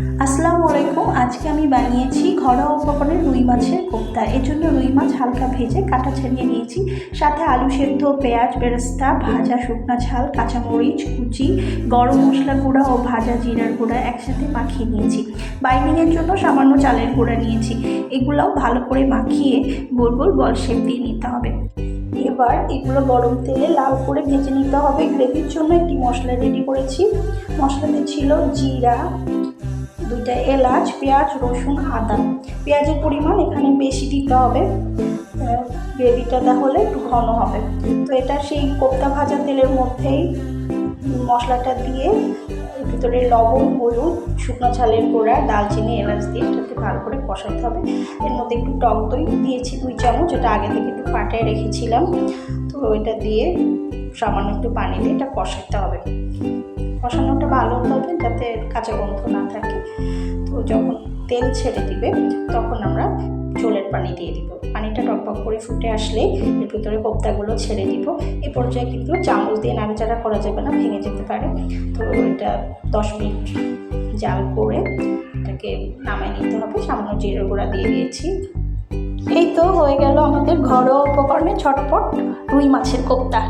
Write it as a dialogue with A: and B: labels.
A: আসসালামু আলাইকুম। আজকে আমি বানিয়েছি ঘরোয়া উপকরণে রুই মাছের কোফতা। এর জন্য রুই মাছ হালকা ভেজে কাটা ছাড়িয়ে নিয়েছি। সাথে আলু সেদ্ধ, পেঁয়াজ বেরেস্তা, ভাজা শুকনা ঝাল, কাঁচামরিচ কুচি, গরম মশলা গুঁড়া ও ভাজা জিরার গুঁড়া একসাথে মাখিয়ে নিয়েছি। বাইন্ডিংয়ের জন্য সামান্য চালের গুঁড়া নিয়েছি। এগুলোও ভালো করে মাখিয়ে গোল গোল বল শেপ দিয়ে নিতে হবে। এবার এগুলো গরম তেলে লাল করে ভেজে নিতে হবে। গ্রেভির জন্য একটি মশলা রেডি করেছি। মশলাতে ছিল জিরা, 2টা এলাচ, পেঁয়াজ, রসুন, আদা। পেঁয়াজের পরিমাণ এখানে বেশি দিতে হবে, গ্রেভিটা তাহলে একটু ঘন হবে। তো এটা সেই কোফতা ভাজা তেলের মধ্যেই মশলাটা দিয়ে ভিতরে লবণ, হলুদ, শুকনো ঝালের গুঁড়া, দালচিনি, এলাচ দিয়ে এটাকে ভালো করে কষাতে হবে। এর মধ্যে একটু টক দই দিয়েছি 2 চামচ, যেটা আগে থেকে একটু ফাটিয়ে রেখেছিলাম। তো এটা দিয়ে সামান্য একটু পানি দিয়ে এটা কষাতে হবে। কষানোটা ভালো হতে হবে যাতে কাঁচা গন্ধ না থাকে। তো যখন তেল ছেড়ে দিবে তখন আমরা ঝোলের পানি দিয়ে দিব। পানিটা টকবক করে ফুটে আসলে এর ভিতরে কোফতাগুলো ছেড়ে দিব। এই পর্যায়ে কিন্তু চামচ দিয়ে নাড়াচাড়া করা যাবে না, ভেঙে যেতে পারে। তো এটা 10 মিনিট জাল করে এটাকে নামিয়ে নিতে হবে। সামান্য জিরার গুঁড়া দিয়ে দিয়েছি। এই তো হয়ে গেল আমাদের ঘরোয়া উপকরণে ঝটপট রুই মাছের কোফতা।